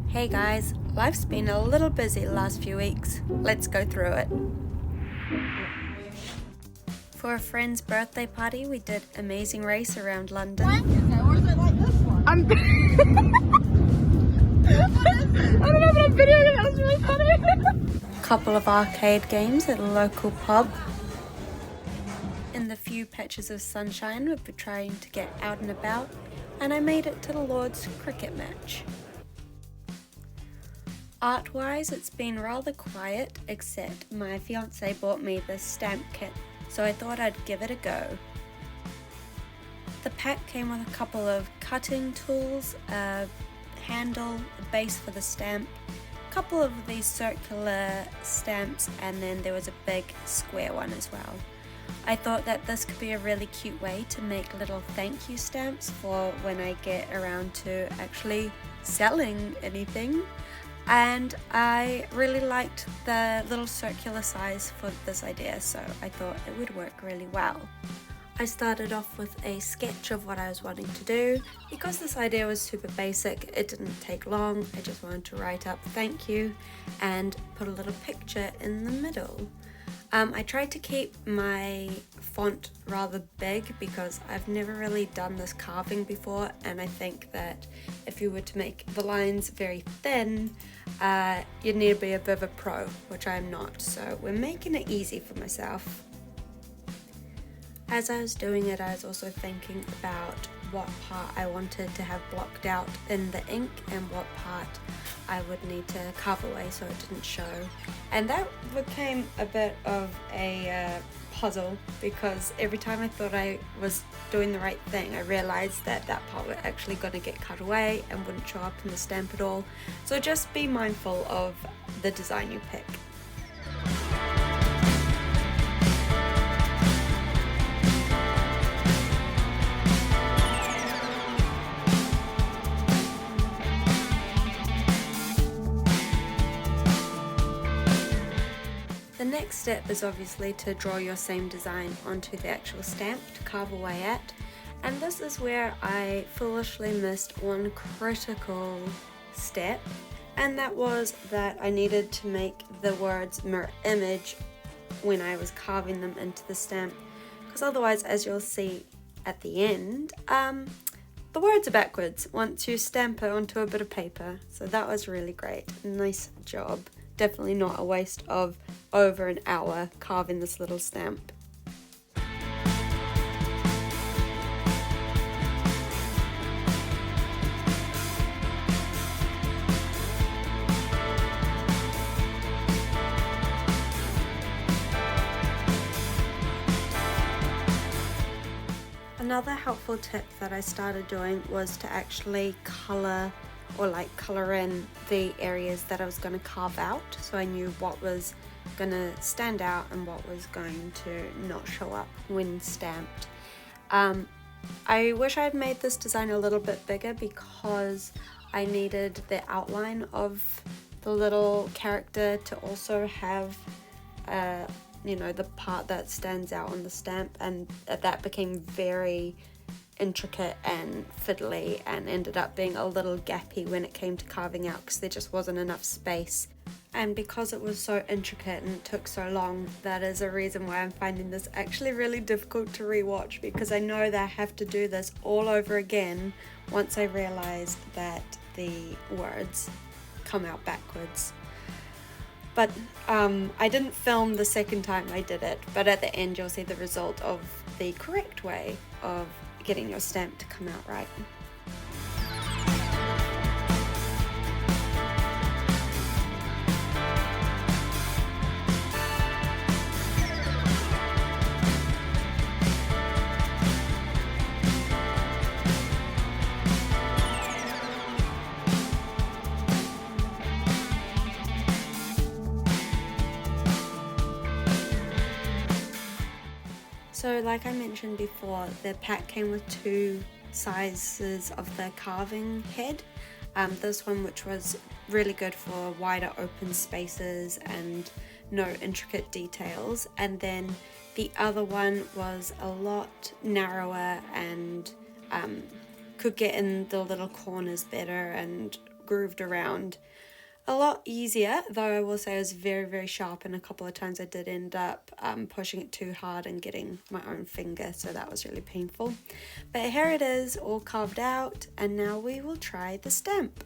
Hey guys, life's been a little busy the last few weeks. Let's go through it. For a friend's birthday party, we did Amazing Race around London. Or is it like this one? I don't know, but I'm videoing it. That was really funny. Couple of arcade games at a local pub. In the few patches of sunshine, we've been trying to get out and about, and I made it to the Lord's cricket match. Art-wise, it's been rather quiet, except my fiance bought me this stamp kit, so I thought I'd give it a go. The pack came with a couple of cutting tools, a handle, a base for the stamp, a couple of these circular stamps, and then there was a big square one as well. I thought that this could be a really cute way to make little thank you stamps for when I get around to actually selling anything. And I really liked the little circular size for this idea, so I thought it would work really well. I started off with a sketch of what I was wanting to do. Because this idea was super basic, it didn't take long. I just wanted to write up thank you and put a little picture in the middle. I tried to keep my font rather big because I've never really done this carving before, and I think that if you were to make the lines very thin, you'd need to be a bit of a pro, which I'm not, so we're making it easy for myself. As I was doing it, I was also thinking about what part I wanted to have blocked out in the ink and what part I would need to carve away so it didn't show. And that became a bit of a puzzle, because every time I thought I was doing the right thing, I realized that that part was actually going to get cut away and wouldn't show up in the stamp at all. So just be mindful of the design you pick. The next step is obviously to draw your same design onto the actual stamp to carve away at, and this is where I foolishly missed one critical step, and that was that I needed to make the words mirror image when I was carving them into the stamp, because otherwise, as you'll see at the end, the words are backwards once you stamp it onto a bit of paper. So that was really great. Nice job. Definitely not a waste of over an hour carving this little stamp. Another helpful tip that I started doing was to actually colour in the areas that I was going to carve out, so I knew what was going to stand out and what was going to not show up when stamped. I wish I had made this design a little bit bigger because I needed the outline of the little character to also have the part that stands out on the stamp, and that became very intricate and fiddly and ended up being a little gappy when it came to carving out because there just wasn't enough space. And because it was so intricate and took so long, that is a reason why I'm finding this actually really difficult to rewatch, because I know that I have to do this all over again once I realized that the words come out backwards. But I didn't film the second time I did it, but at the end you'll see the result of the correct way of getting your stamp to come out right. So like I mentioned before, the pack came with two sizes of the carving head. This one, which was really good for wider open spaces and no intricate details, and then the other one was a lot narrower and could get in the little corners better and grooved around. A lot easier, though I will say it was very, very sharp, and a couple of times I did end up pushing it too hard and getting my own finger, so that was really painful. But here it is, all carved out, and now we will try the stamp.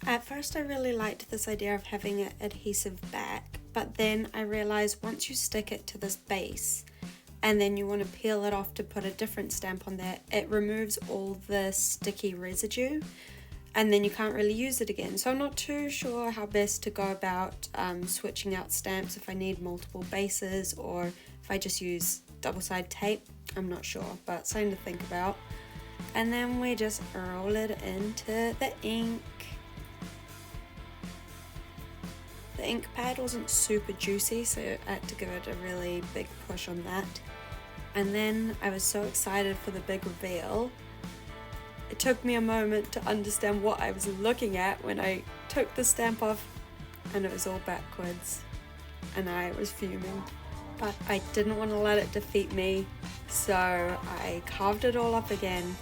At first I really liked this idea of having an adhesive back, but then I realized once you stick it to this base and then you want to peel it off to put a different stamp on there, it removes all the sticky residue and then you can't really use it again. So I'm not too sure how best to go about switching out stamps, if I need multiple bases or if I just use double-sided tape. I'm not sure, but something to think about. And then we just roll it into the ink. The ink pad wasn't super juicy, so I had to give it a really big push on that. And then I was so excited for the big reveal. It took me a moment to understand what I was looking at when I took the stamp off, and it was all backwards and I was fuming. But I didn't want to let it defeat me, so I carved it all up again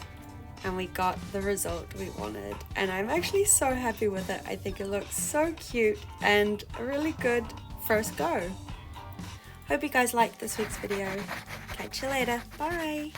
and we got the result we wanted, and I'm actually so happy with it. I think it looks so cute and a really good first go. Hope you guys liked this week's video. Catch you later. Bye.